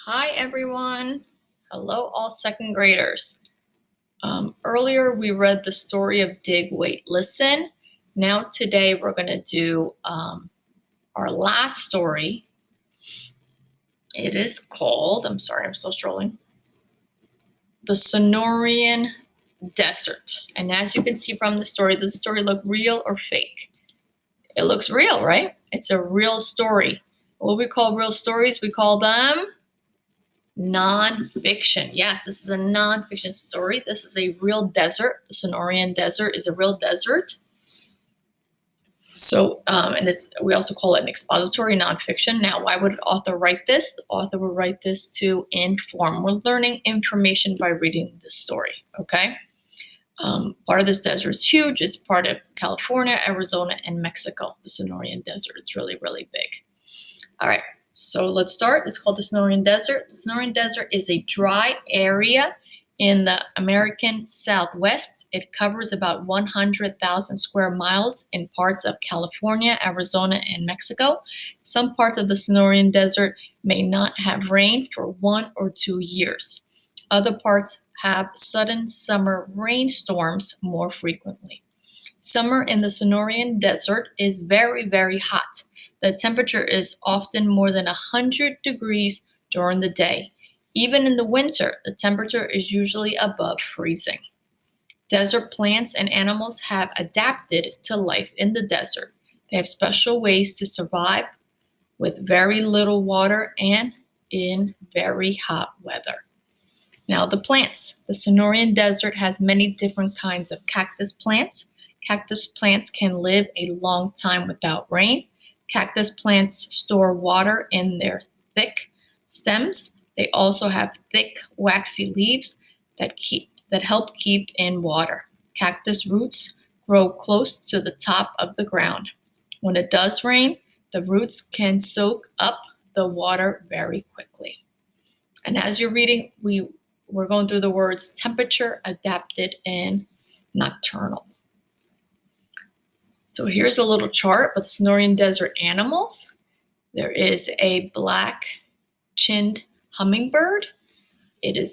Hi everyone. Hello all second graders. Earlier we read the story of Dig, Wait, Listen. Now today we're going to do our last story. It is called, I'm still strolling, the Sonoran Desert. And as you can see from the story, does the story look real or fake? It looks real, right? It's a real story. What we call real stories, we call them non-fiction. Yes, this is a non-fiction story. This is a real desert. The Sonoran Desert is a real desert. So, we also call it an expository non-fiction. Now, why would an author write this? The author would write this to inform. We're learning information by reading the story, okay? Part of this desert is huge. It's part of California, Arizona, and Mexico, the Sonoran Desert. It's really, really big. All right. So let's start. It's called the Sonoran Desert. The Sonoran Desert is a dry area in the American Southwest. It covers about 100,000 square miles in parts of California, Arizona, and Mexico. Some parts of the Sonoran Desert may not have rain for 1 or 2 years. Other parts have sudden summer rainstorms more frequently. Summer in the Sonoran Desert is very, very hot. The temperature is often more than 100 degrees during the day. Even in the winter, the temperature is usually above freezing. Desert plants and animals have adapted to life in the desert. They have special ways to survive with very little water and in very hot weather. Now the plants. The Sonoran Desert has many different kinds of cactus plants. Cactus plants can live a long time without rain. Cactus plants store water in their thick stems. They also have thick, waxy leaves that help keep in water. Cactus roots grow close to the top of the ground. When it does rain, the roots can soak up the water very quickly. And as you're reading, we're going through the words temperature, adapted, and nocturnal. So here's a little chart of the Sonoran Desert animals. There is a black-chinned hummingbird.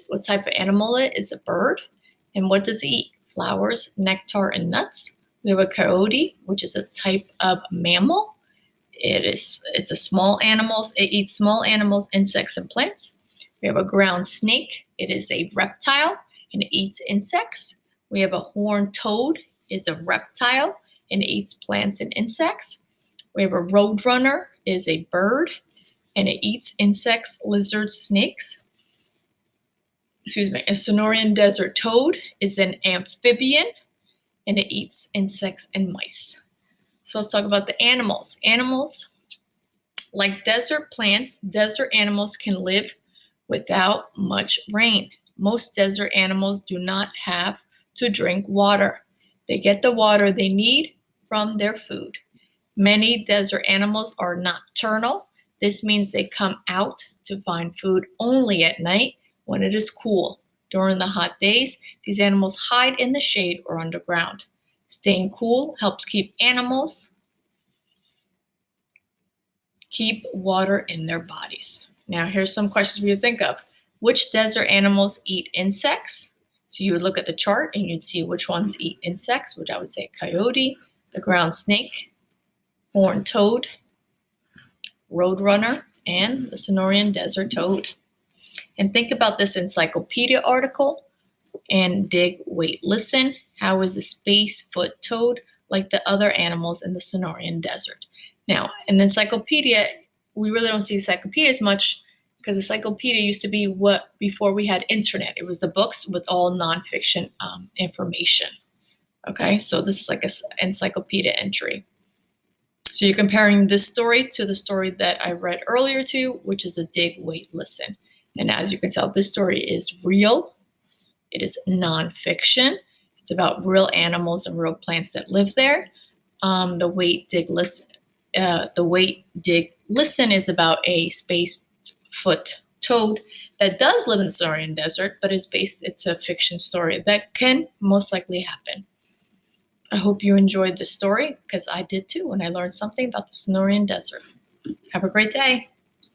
What type of animal it is? A bird. And what does it eat? Flowers, nectar, and nuts. We have a coyote, which is a type of mammal. It's a small animal. It eats small animals, insects, and plants. We have a ground snake. It is a reptile and it eats insects. We have a horned toad. It's a reptile and eats plants and insects. We have a roadrunner, is a bird, and it eats insects, lizards, snakes. A Sonoran desert toad is an amphibian, and it eats insects and mice. So let's talk about the animals. Animals, like desert plants, desert animals can live without much rain. Most desert animals do not have to drink water. They get the water they need from their food. Many desert animals are nocturnal. This means they come out to find food only at night when it is cool. During the hot days, these animals hide in the shade or underground. Staying cool helps keep animals keep water in their bodies. Now here's some questions for you to think of. Which desert animals eat insects? So you would look at the chart and you'd see which ones eat insects, which I would say coyote, the ground snake, horned toad, roadrunner, and the Sonoran desert toad. And think about this encyclopedia article and dig, wait, listen. How is the space-foot toad like the other animals in the Sonoran desert? Now, in the encyclopedia, we really don't see encyclopedias much because the encyclopedia used to be what before we had internet. It was the books with all nonfiction information. Okay, so this is like an encyclopedia entry. So you're comparing this story to the story that I read earlier to you, which is a dig, wait, listen. And as you can tell, this story is real. It is nonfiction. It's about real animals and real plants that live there. The wait, dig, listen is about a space-foot toad that does live in the Sonoran Desert, but it's a fiction story that can most likely happen. I hope you enjoyed the story because I did too when I learned something about the Sonoran Desert. Have a great day.